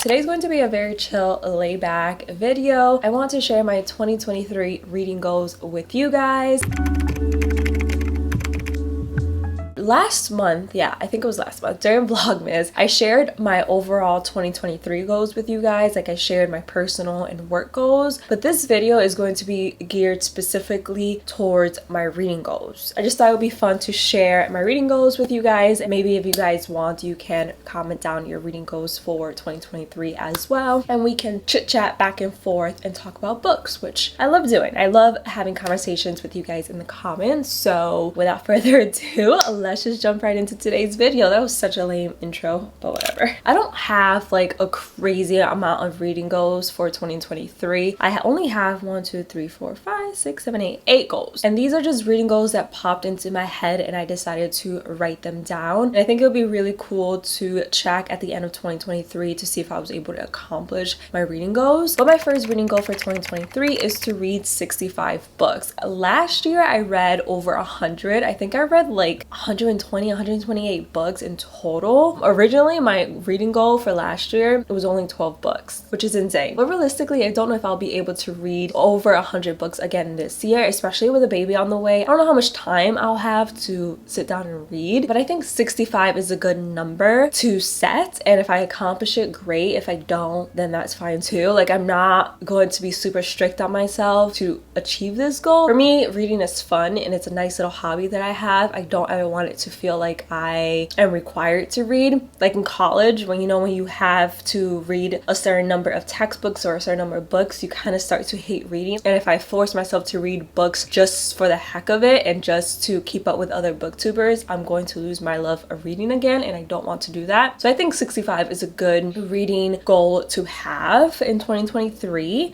Today's going to be a very chill, laid-back video. I want to share my 2023 reading goals with you guys. Last month, I think it was last month, during Vlogmas, I shared my overall 2023 goals with you guys. Like I shared my personal and work goals, but this video is going to be geared specifically towards my reading goals. I just thought it would be fun to share my reading goals with you guys. Maybe if you guys want, you can comment down your reading goals for 2023 as well, and we can chit chat back and forth and talk about books, which I love doing. I love having conversations with you guys in the comments. So without further ado, let's just jump right into today's video. That was such a lame intro, but whatever. I don't have like a crazy amount of reading goals for 2023. I only have 8 goals, and these are just reading goals that popped into my head and I decided to write them down. And I think it would be really cool to check at the end of 2023 to see if I was able to accomplish my reading goals. But my first reading goal for 2023 is to read 65 books. Last year I read over 100. I think I read like 128 books in total. Originally, my reading goal for last year, it was only 12 books, which is insane. But realistically, I don't know if I'll be able to read over 100 books again this year, especially with a baby on the way. I don't know how much time I'll have to sit down and read, but I think 65 is a good number to set. And if I accomplish it, great. If I don't, then that's fine too. Like, I'm not going to be super strict on myself to achieve this goal. For me, reading is fun and it's a nice little hobby that I have. I don't ever want it to feel like I am required to read. Like in college, when you have to read a certain number of textbooks or a certain number of books, you kind of start to hate reading. And if I force myself to read books just for the heck of it and just to keep up with other booktubers, I'm going to lose my love of reading again, and I don't want to do that. So I think 65 is a good reading goal to have in 2023.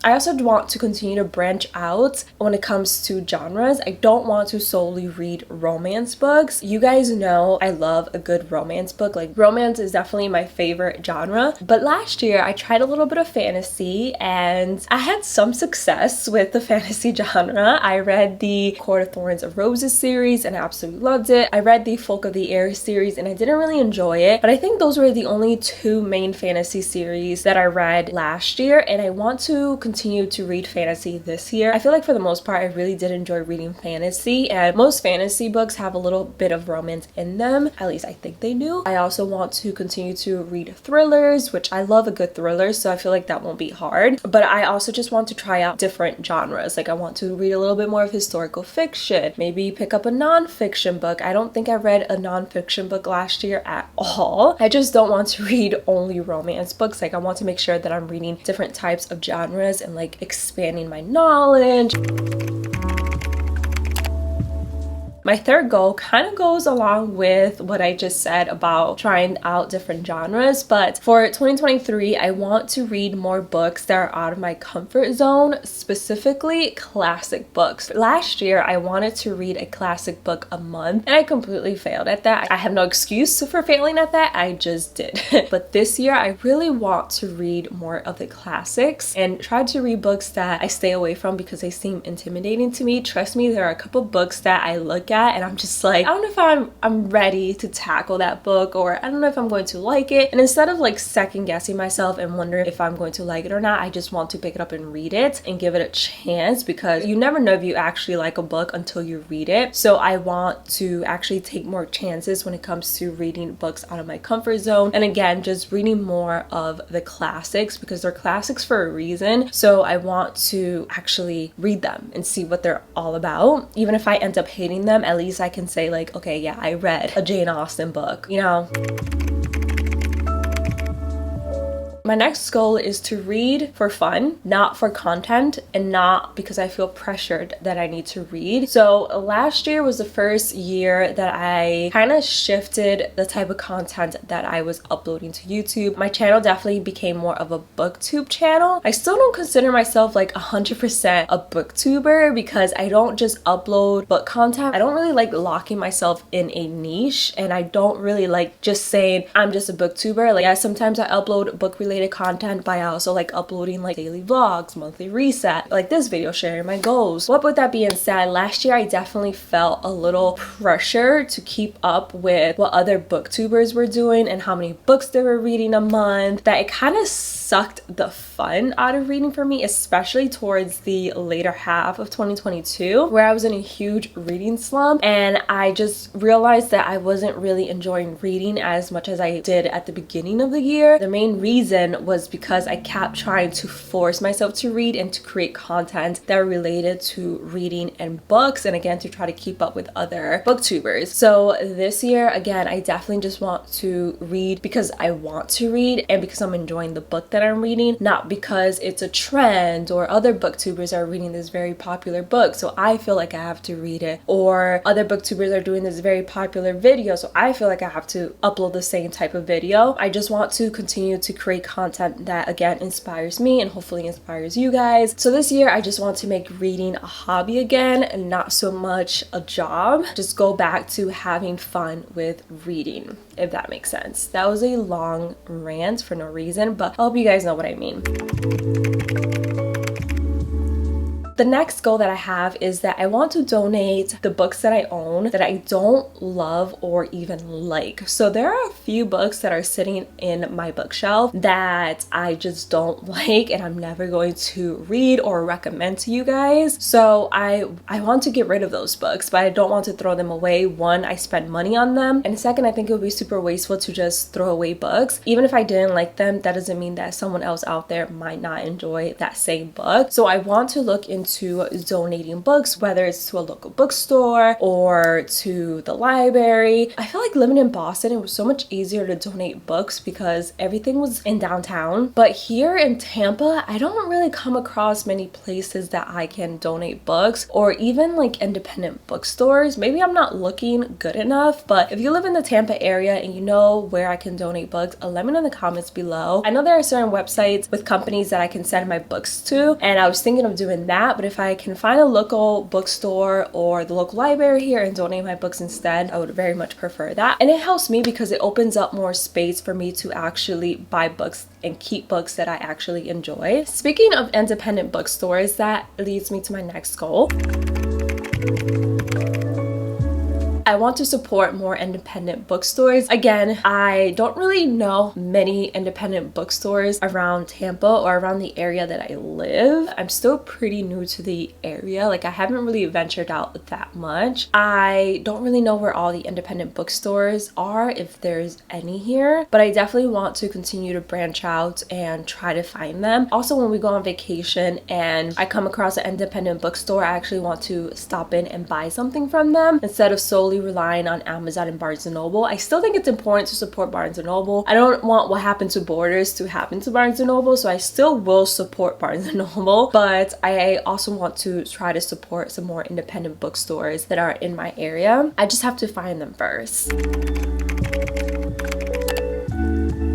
I also want to continue to branch out when it comes to genres. I don't want to solely read romance books. You guys know I love a good romance book. Like, romance is definitely my favorite genre. But last year I tried a little bit of fantasy and I had some success with the fantasy genre. I read the Court of Thorns and Roses series and I absolutely loved it. I read the Folk of the Air series and I didn't really enjoy it. But I think those were the only two main fantasy series that I read last year, and I want to continue to read fantasy this year. I feel like for the most part I really did enjoy reading fantasy, and most fantasy books have a little bit of romance in them. At least I think they do. I also want to continue to read thrillers, which I love a good thriller, so I feel like that won't be hard. But I also just want to try out different genres. Like, I want to read a little bit more of historical fiction, maybe pick up a non-fiction book. I don't think I read a non-fiction book last year at all. I just don't want to read only romance books. Like, I want to make sure that I'm reading different types of genres and like expanding my knowledge. My third goal kind of goes along with what I just said about trying out different genres, but for 2023, I want to read more books that are out of my comfort zone, specifically classic books. Last year, I wanted to read a classic book a month, and I completely failed at that. I have no excuse for failing at that. I just did. But this year, I really want to read more of the classics and try to read books that I stay away from because they seem intimidating to me. Trust me, there are a couple books that I look at and I'm just like, I don't know if I'm ready to tackle that book, or I don't know if I'm going to like it. And instead of like second guessing myself and wondering if I'm going to like it or not, I just want to pick it up and read it and give it a chance, because you never know if you actually like a book until you read it. So I want to actually take more chances when it comes to reading books out of my comfort zone, and again, just reading more of the classics because they're classics for a reason. So I want to actually read them and see what they're all about. Even if I end up hating them, at least I can say like, okay, yeah, I read a Jane Austen book, you know? My next goal is to read for fun, not for content, and not because I feel pressured that I need to read. So last year was the first year that I kind of shifted the type of content that I was uploading to YouTube. My channel definitely became more of a booktube channel. I still don't consider myself like 100% a booktuber because I don't just upload book content. I don't really like locking myself in a niche, and I don't really like just saying I'm just a booktuber. Like, yeah, sometimes I upload book related related content by also like uploading like daily vlogs, monthly reset, like this video sharing my goals. What with that being said, last year I definitely felt a little pressure to keep up with what other booktubers were doing and how many books they were reading a month, that it kind of sucked the fun out of reading for me, especially towards the later half of 2022, where I was in a huge reading slump, and I just realized that I wasn't really enjoying reading as much as I did at the beginning of the year. The main reason was because I kept trying to force myself to read and to create content that related to reading and books, and again to try to keep up with other booktubers. So this year, again, I definitely just want to read because I want to read and because I'm enjoying the book that I'm reading, not because it's a trend or other booktubers are reading this very popular book so I feel like I have to read it, or other booktubers are doing this very popular video so I feel like I have to upload the same type of video. I just want to continue to create content that again inspires me and hopefully inspires you guys. So this year I just want to make reading a hobby again and not so much a job. Just go back to having fun with reading, if that makes sense. That was a long rant for no reason, but I hope you guys know what I mean. The next goal that I have is that I want to donate the books that I own that I don't love or even like. So there are a few books that are sitting in my bookshelf that I just don't like and I'm never going to read or recommend to you guys. So I want to get rid of those books, but I don't want to throw them away. One, I spend money on them, and second, I think it would be super wasteful to just throw away books. Even if I didn't like them, that doesn't mean that someone else out there might not enjoy that same book. So I want to look into donating books, whether it's to a local bookstore or to the library. I feel like living in Boston, it was so much easier to donate books because everything was in downtown. But here in Tampa, I don't really come across many places that I can donate books, or even like independent bookstores. Maybe I'm not looking good enough, but if you live in the Tampa area and you know where I can donate books, let me know in the comments below. I know there are certain websites with companies that I can send my books to, and I was thinking of doing that, but if I can find a local bookstore or the local library here and donate my books instead, I would very much prefer that. And it helps me because it opens up more space for me to actually buy books and keep books that I actually enjoy. Speaking of independent bookstores, that leads me to my next goal. I want to support more independent bookstores. Again, I don't really know many independent bookstores around Tampa or around the area that I live. I'm still pretty new to the area. Like, I haven't really ventured out that much. I don't really know where all the independent bookstores are, if there's any here, but I definitely want to continue to branch out and try to find them. Also, when we go on vacation and I come across an independent bookstore, I actually want to stop in and buy something from them instead of solely relying on Amazon and Barnes & Noble. I still think it's important to support Barnes & Noble. I don't want what happened to Borders to happen to Barnes & Noble, so I still will support Barnes & Noble, but I also want to try to support some more independent bookstores that are in my area. I just have to find them first.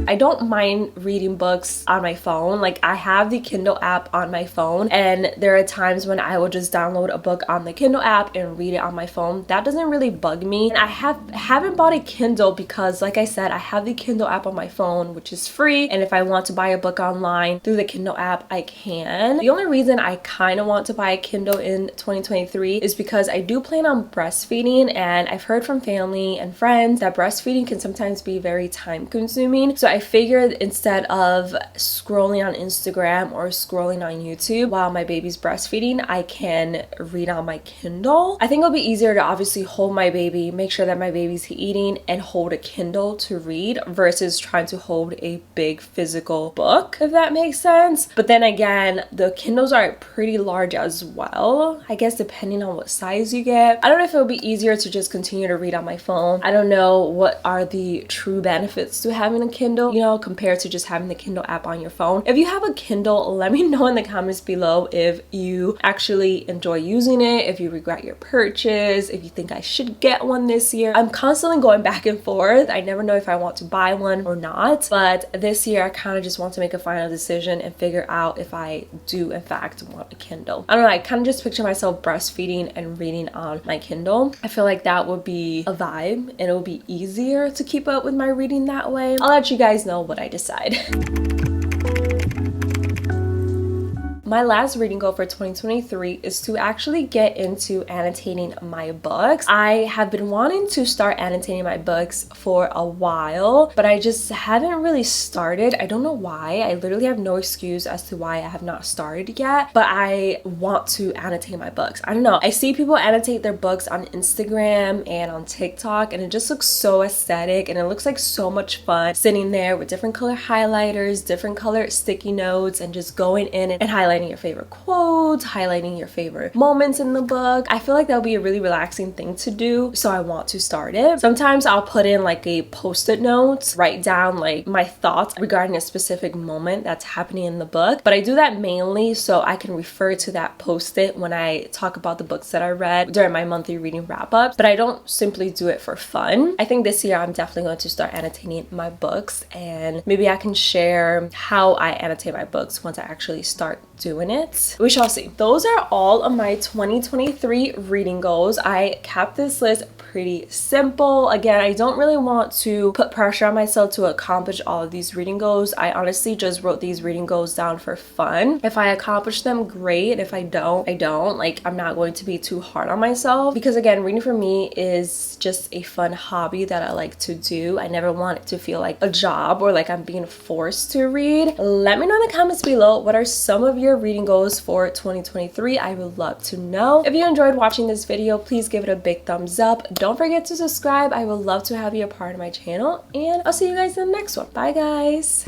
I don't mind reading books on my phone. Like, I have the Kindle app on my phone, and there are times when I will just download a book on the Kindle app and read it on my phone. That doesn't really bug me. And I haven't bought a Kindle because, like I said, I have the Kindle app on my phone, which is free, and if I want to buy a book online through the Kindle app, I can. The only reason I kind of want to buy a Kindle in 2023 is because I do plan on breastfeeding, and I've heard from family and friends that breastfeeding can sometimes be very time consuming. So I figured instead of scrolling on Instagram or scrolling on YouTube while my baby's breastfeeding, I can read on my Kindle. I think it'll be easier to obviously hold my baby, make sure that my baby's eating, and hold a Kindle to read versus trying to hold a big physical book, if that makes sense. But then again, the Kindles are pretty large as well, I guess, depending on what size you get. I don't know if it'll be easier to just continue to read on my phone. I don't know what are the true benefits to having a Kindle, you know, compared to just having the Kindle app on your phone. If you have a Kindle, let me know in the comments below if you actually enjoy using it, if you regret your purchase, if you think I should get one this year. I'm constantly going back and forth. I never know if I want to buy one or not, but this year I kind of just want to make a final decision and figure out if I do in fact want a Kindle. I don't know, I kind of just picture myself breastfeeding and reading on my Kindle. I feel like that would be a vibe and it would be easier to keep up with my reading that way. I'll let you guys know what I decide. My last reading goal for 2023 is to actually get into annotating my books. I have been wanting to start annotating my books for a while, but I just haven't really started. I don't know why. I literally have no excuse as to why I have not started yet, but I want to annotate my books. I don't know. I see people annotate their books on Instagram and on TikTok, and it just looks so aesthetic, and it looks like so much fun sitting there with different color highlighters, different color sticky notes, and just going in and highlighting your favorite quotes, highlighting your favorite moments in the book. I feel like that would be a really relaxing thing to do, so I want to start it. Sometimes I'll put in like a post-it note, write down like my thoughts regarding a specific moment that's happening in the book, but I do that mainly so I can refer to that post-it when I talk about the books that I read during my monthly reading wrap-ups, but I don't simply do it for fun. I think this year I'm definitely going to start annotating my books, and maybe I can share how I annotate my books once I actually start doing it. We shall see. Those are all of my 2023 reading goals. I kept this list pretty simple. Again, I don't really want to put pressure on myself to accomplish all of these reading goals. I honestly just wrote these reading goals down for fun. If I accomplish them, great. If I don't, I don't. Like, I'm not going to be too hard on myself, because again, reading for me is just a fun hobby that I like to do. I never want it to feel like a job or like I'm being forced to read. Let me know in the comments below, what are some of your reading goals for 2023? I would love to know. If you enjoyed watching this video, please give it a big thumbs up. Don't forget to subscribe. I would love to have you a part of my channel, and I'll see you guys in the next one. Bye guys.